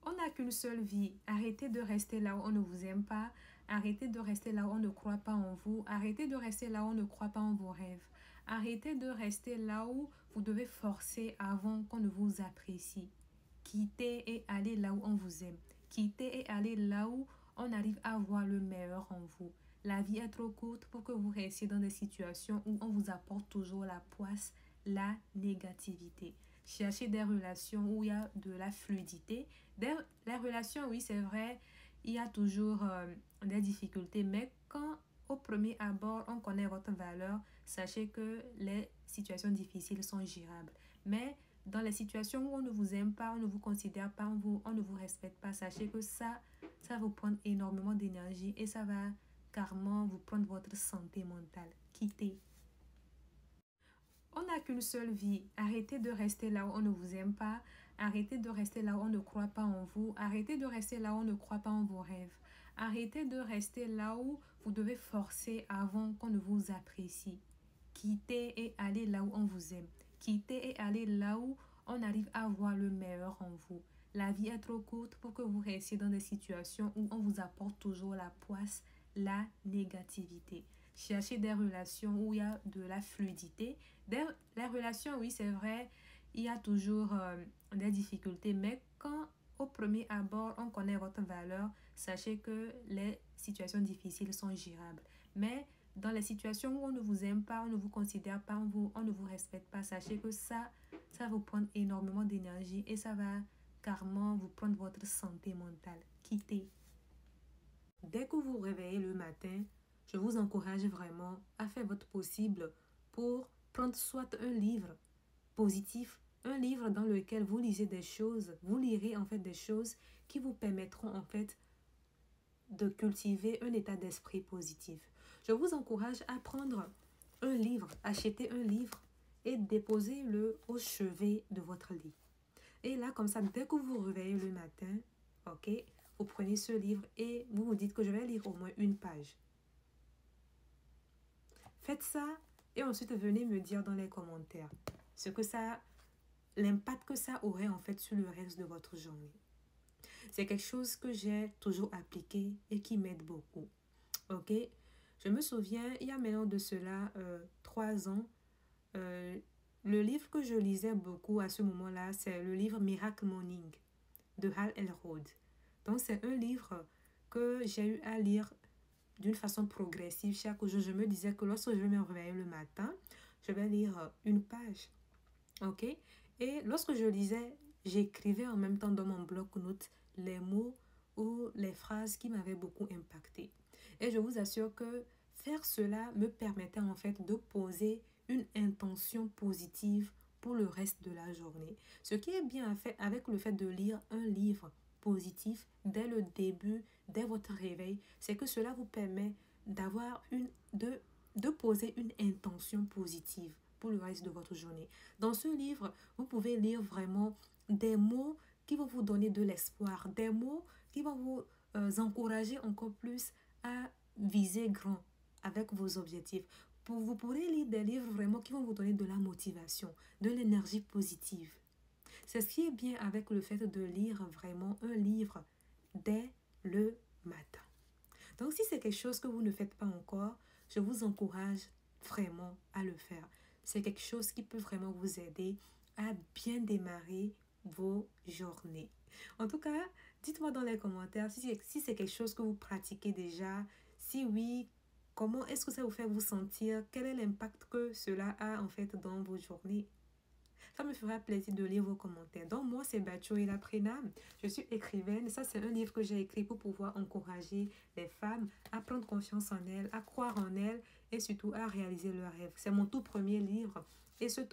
On n'a qu'une seule vie. Arrêtez de rester là où on ne vous aime pas. Arrêtez de rester là où on ne croit pas en vous. Arrêtez de rester là où on ne croit pas en vos rêves. Arrêtez de rester là où vous devez forcer avant qu'on ne vous apprécie. Quittez et allez là où on vous aime. Quittez et allez là où on arrive à voir le meilleur en vous. La vie est trop courte pour que vous restiez dans des situations où on vous apporte toujours la poisse, la négativité. Cherchez des relations où il y a de la fluidité. Les relations, oui, c'est vrai, il y a toujours des difficultés, mais quand au premier abord, on connaît votre valeur, sachez que les situations difficiles sont gérables. Mais dans les situations où on ne vous aime pas, on ne vous considère pas, on ne vous respecte pas, sachez que ça va vous prendre énormément d'énergie et ça va carrément vous prendre votre santé mentale. Quittez. On n'a qu'une seule vie. Arrêtez de rester là où on ne vous aime pas. Arrêtez de rester là où on ne croit pas en vous. Arrêtez de rester là où on ne croit pas en vos rêves. Arrêtez de rester là où vous devez forcer avant qu'on ne vous apprécie. Quittez et allez là où on vous aime. Quittez et allez là où on arrive à voir le meilleur en vous. La vie est trop courte pour que vous restiez dans des situations où on vous apporte toujours la poisse, la négativité. Cherchez des relations où il y a de la fluidité. Les relations, oui, c'est vrai, il y a toujours des difficultés, mais quand au premier abord, on connaît votre valeur, sachez que les situations difficiles sont gérables. Mais dans les situations où on ne vous aime pas, on ne vous considère pas, on ne vous respecte pas, sachez que ça va vous prendre énormément d'énergie et ça va carrément vous prendre votre santé mentale. Quittez. Dès que vous vous réveillez le matin, je vous encourage vraiment à faire votre possible pour prendre soit un livre positif, un livre dans lequel vous lisez des choses, vous lirez en fait des choses qui vous permettront en fait de cultiver un état d'esprit positif. Je vous encourage à prendre un livre, acheter un livre et déposez-le au chevet de votre lit. Et là, comme ça, dès que vous vous réveillez le matin, ok, vous prenez ce livre et vous vous dites que je vais lire au moins une page. Faites ça et ensuite venez me dire dans les commentaires ce que ça, l'impact que ça aurait en fait sur le reste de votre journée. C'est quelque chose que j'ai toujours appliqué et qui m'aide beaucoup. Ok, je me souviens, il y a maintenant de cela 3 ans, le livre que je lisais beaucoup à ce moment-là, c'est le livre Miracle Morning de Hal Elrod. Donc, c'est un livre que j'ai eu à lire d'une façon progressive chaque jour. Je me disais que lorsque je me réveillais le matin, je vais lire une page. Ok? Et lorsque je lisais, j'écrivais en même temps dans mon bloc-notes les mots ou les phrases qui m'avaient beaucoup impacté. Et je vous assure que faire cela me permettait en fait de poser une intention positive pour le reste de la journée. Ce qui est bien fait avec le fait de lire un livre positif dès le début, dès votre réveil, c'est que cela vous permet de poser une intention positive pour le reste de votre journée. Dans ce livre, vous pouvez lire vraiment des mots qui vont vous donner de l'espoir, des mots qui vont vous encourager encore plus à viser grand avec vos objectifs. Vous pourrez lire des livres vraiment qui vont vous donner de la motivation, de l'énergie positive. C'est ce qui est bien avec le fait de lire vraiment un livre dès le matin. Donc, si c'est quelque chose que vous ne faites pas encore, je vous encourage vraiment à le faire. C'est quelque chose qui peut vraiment vous aider à bien démarrer vos journées. En tout cas, dites-moi dans les commentaires si c'est quelque chose que vous pratiquez déjà. Si oui, comment est-ce que ça vous fait vous sentir? Quel est l'impact que cela a en fait dans vos journées? Ça me fera plaisir de lire vos commentaires. Donc, moi, c'est Batchoula Prena. Je suis écrivaine. Ça, c'est un livre que j'ai écrit pour pouvoir encourager les femmes à prendre confiance en elles, à croire en elles et surtout à réaliser leurs rêves. C'est mon tout premier livre. Et ce tout